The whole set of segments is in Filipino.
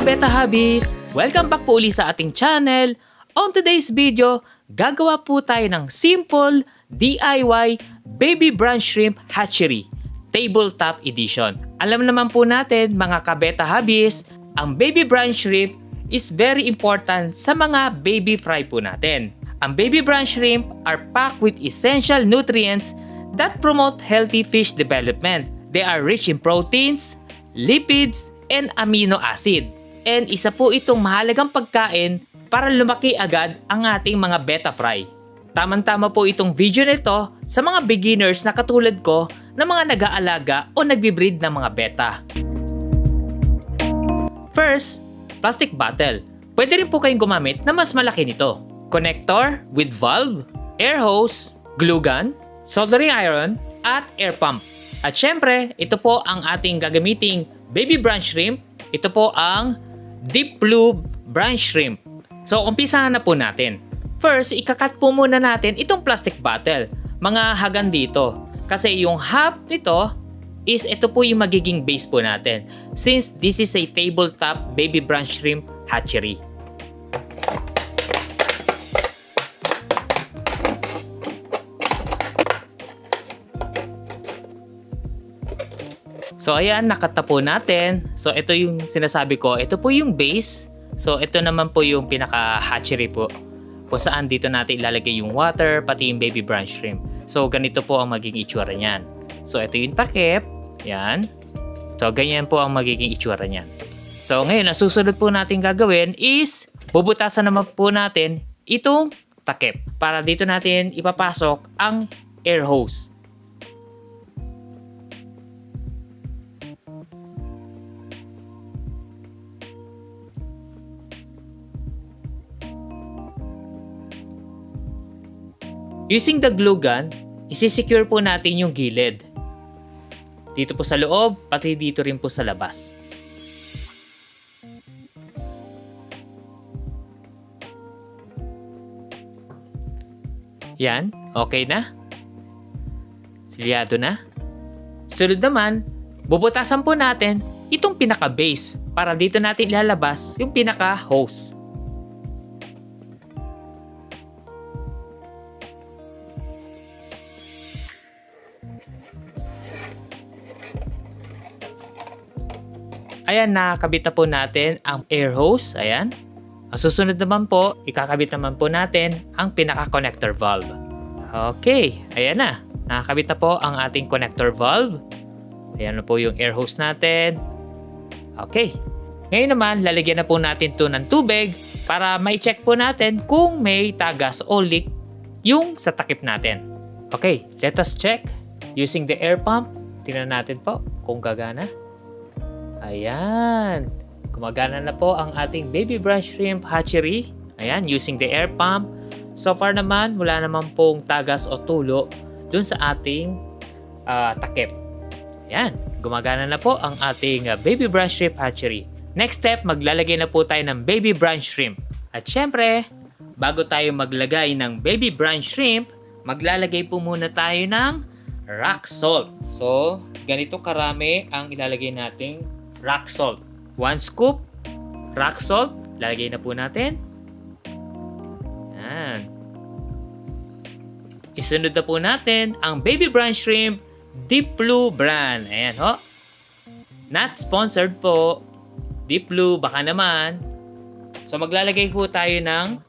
kabeta hobbies! Welcome back po uli sa ating channel. On today's video, gagawa po tayo ng simple DIY baby brine shrimp hatchery tabletop edition. Alam naman po natin mga kabeta hobbies, ang baby brine shrimp is very important sa mga baby fry po natin. Ang baby brine shrimp are packed with essential nutrients that promote healthy fish development. They are rich in proteins, lipids, and amino acid. And isa po itong mahalagang pagkain para lumaki agad ang ating mga betta fry. Tamang-tama po itong video nito sa mga beginners na katulad ko na mga nag-aalaga o nagbe-breed ng mga betta. First, plastic bottle. Pwede rin po kayong gumamit na mas malaki nito. Connector with valve, air hose, glue gun, soldering iron, at air pump. At syempre, ito po ang ating gagamiting baby brine shrimp. Ito po ang deep blue brine shrimp. So, umpisahan na po natin. First, ikakat po muna natin itong plastic bottle. Mga hagan dito. Kasi yung half nito is ito po yung magiging base po natin. Since this is a tabletop baby brine shrimp hatchery. So ayan, nakata po natin. So ito yung sinasabi ko, ito po yung base. So ito naman po yung pinaka-hatchery po. Kung saan dito natin ilalagay yung water, pati yung baby brine shrimp. So ganito po ang magiging itsura niyan. So ito yung takip. Yan. So ganyan po ang magiging itsura niyan. So ngayon, ang susunod po natin gagawin is bubutasan naman po natin itong takip. Para dito natin ipapasok ang air hose. Using the glue gun, isi-secure po natin yung gilid. Dito po sa loob, pati dito rin po sa labas. Yan, okay na. Silyado na. Sunod naman, bubutasan po natin itong pinaka-base para dito natin ilalabas yung pinaka-hose. Ayan, nakakabit na po natin ang air hose. Ayan. Ang susunod naman po, ikakabit naman po natin ang pinaka-connector valve. Okay, ayan na. Nakakabit na po ang ating connector valve. Ayan na po yung air hose natin. Okay. Ngayon naman, lalagyan na po natin ito ng tubig para mai-check po natin kung may tagas o leak yung sa takip natin. Okay, let us check using the air pump. Tingnan natin po kung gagana. Ayan, gumagana na po ang ating baby brine shrimp hatchery. Ayan, using the air pump. So far naman, wala naman pong tagas o tulo dun sa ating takip. Ayan, gumagana na po ang ating baby brine shrimp hatchery. Next step, maglalagay na po tayo ng baby brine shrimp. At syempre, bago tayo maglagay ng baby brine shrimp, maglalagay po muna tayo ng rock salt. So, ganito karami ang ilalagay nating rock salt. 1 scoop rock salt. Lalagay na po natin. Yan. Isunod na po natin ang baby brine shrimp deep blue brand. Ayan ho. Not sponsored po. Deep blue, baka naman. So maglalagay po tayo ng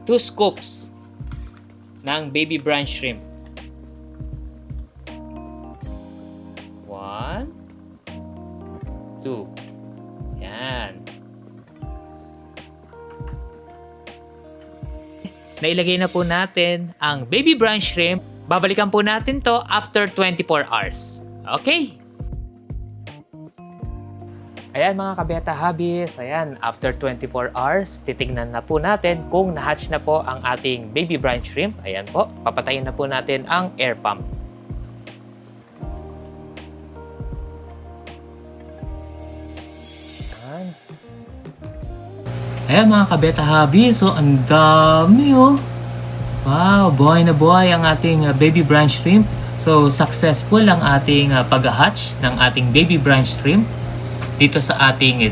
2 scoops ng baby brine shrimp. 1, 2. Yan. Nailagay na po natin ang baby brine shrimp. Babalikan po natin to after 24 hours. Okay? Ayan mga kabeta hobbies. Ayan, after 24 hours, titignan na po natin kung na-hatch na po ang ating baby brine shrimp. Ayan po, papatayin na po natin ang air pump. Ayan mga kabeta hobby, so ang dami oh. Wow, buhay na buhay ang ating baby brine shrimp. So successful ang ating pag-hatch ng ating baby brine shrimp dito sa ating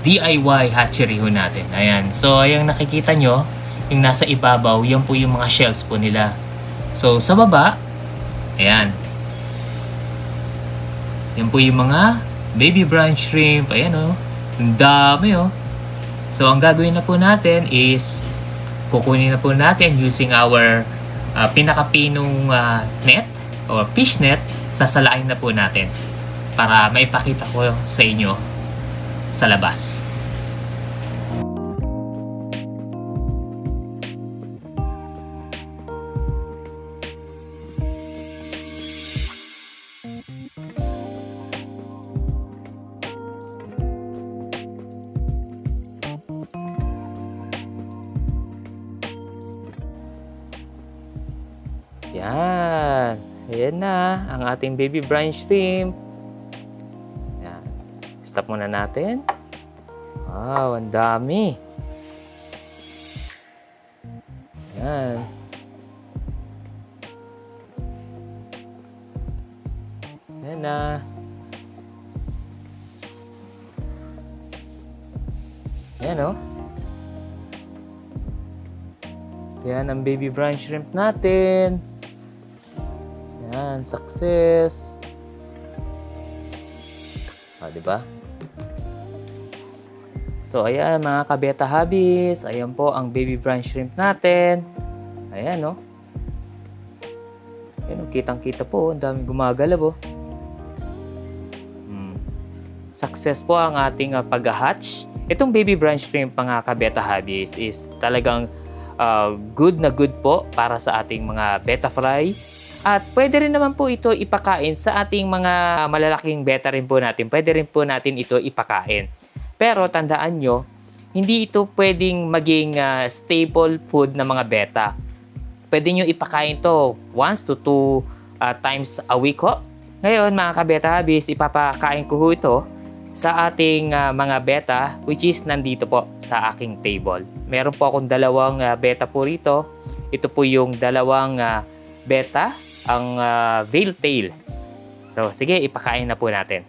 DIY hatchery ho natin. Ayan. So, yung nakikita nyo, yung nasa ibabaw, yan po yung mga shells po nila. So, sa baba, ayan. Yan po yung mga baby brown shrimp. Ayan o. Ang dami o. So, ang gagawin na po natin is kukunin na po natin using our pinakapinong net or fish net. Sasalain na po natin para maipakita ko sa inyo sa labas. Yan. Ayan na ang ating baby brown shrimp. Yan. Stop muna natin. Wow, ang dami. Yan. Ayan na. Ayan o. Yan ang baby brown shrimp natin. Yan, success. Diba? So, ayan mga kabeta hubbies. Ayan po ang baby brown shrimp natin. Ayan, no? Ayan, kitang-kita po. Ang daming gumagalaw, oh. Success po ang ating pag-hatch. Itong baby brown shrimp, mga kabeta hubbies, is talagang good na good po para sa ating mga betta fry. At pwede rin naman po ito ipakain sa ating mga malalaking betta rin po natin. Pwede rin po natin ito ipakain. Pero tandaan nyo, hindi ito pwedeng maging staple food ng mga betta. Pwede nyo ipakain to 1 to 2 times a week ho. Ngayon mga kabeta hubbies, ipapakain ko ho ito sa ating mga betta, which is nandito po sa aking table. Meron po akong dalawang betta po rito. Ito po yung dalawang betta, ang veil tail. So, sige, ipakain na po natin.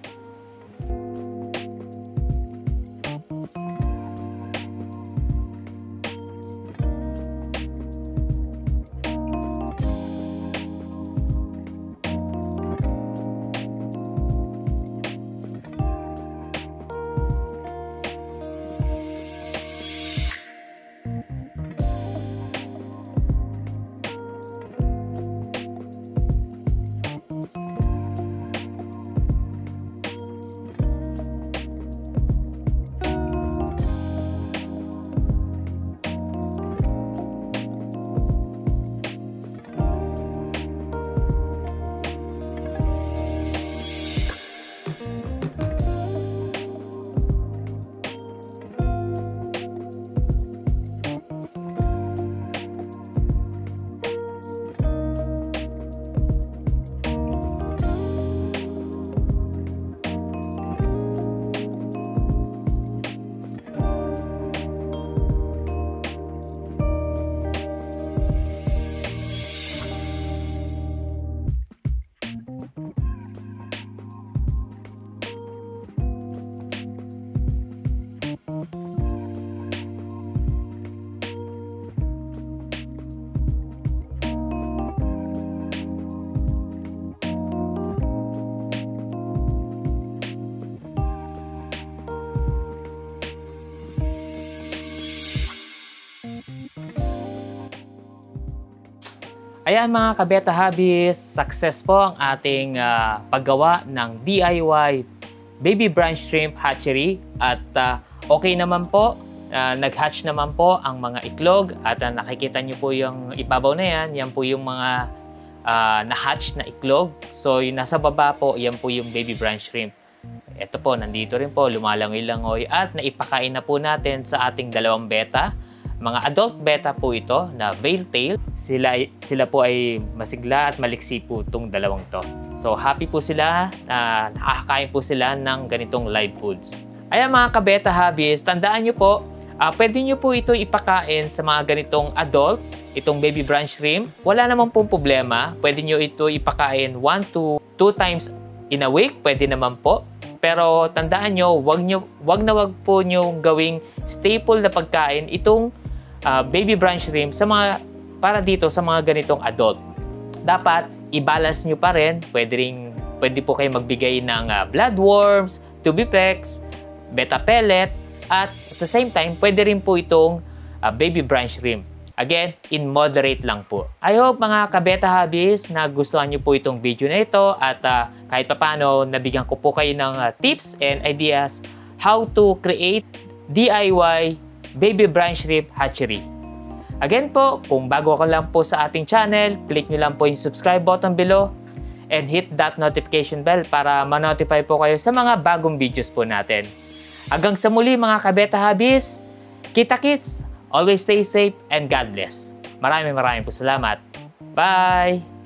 Ayan mga kabeta hubbies, success po ang ating paggawa ng DIY baby brown shrimp hatchery at okay naman po, nag-hatch naman po ang mga itlog at nakikita nyo po yung ibabaw na yan po yung mga na-hatch na itlog. So yung nasa baba po, yan po yung baby brown shrimp. Ito po, nandito rin po, lumalangoy-langoy at naipakain na po natin sa ating dalawang betta. Mga adult betta po ito na veil tail. Sila po ay masigla at maliksi po itong dalawang to. So happy po sila na nakakain po sila ng ganitong live foods. Ayan mga kabeta hubbies, tandaan nyo po, pwede nyo po ito ipakain sa mga ganitong adult, itong baby brown shrimp. Wala naman pong problema. Pwede nyo ito ipakain 1 to 2 times in a week. Pwede naman po. Pero tandaan nyo, wag po nyo gawing staple na pagkain itong baby brine shrimp para dito sa mga ganitong adult. Dapat i-balance nyo pa rin. Pwede po kayo magbigay ng bloodworms, tubifex, beta pellet, at the same time, pwede rin po itong baby brine shrimp. Again, in moderate lang po. I hope mga kabeta hobbies na gustuhan nyo po itong video na ito at kahit papano nabigyan ko po kayo ng tips and ideas how to create DIY baby brine shrimp hatchery. Again po, kung bago ka lang po sa ating channel, click nyo lang po yung subscribe button below and hit that notification bell para ma-notify po kayo sa mga bagong videos po natin. Hanggang sa muli mga kabeta hobbies, kita-kits, always stay safe and God bless. Maraming po salamat. Bye!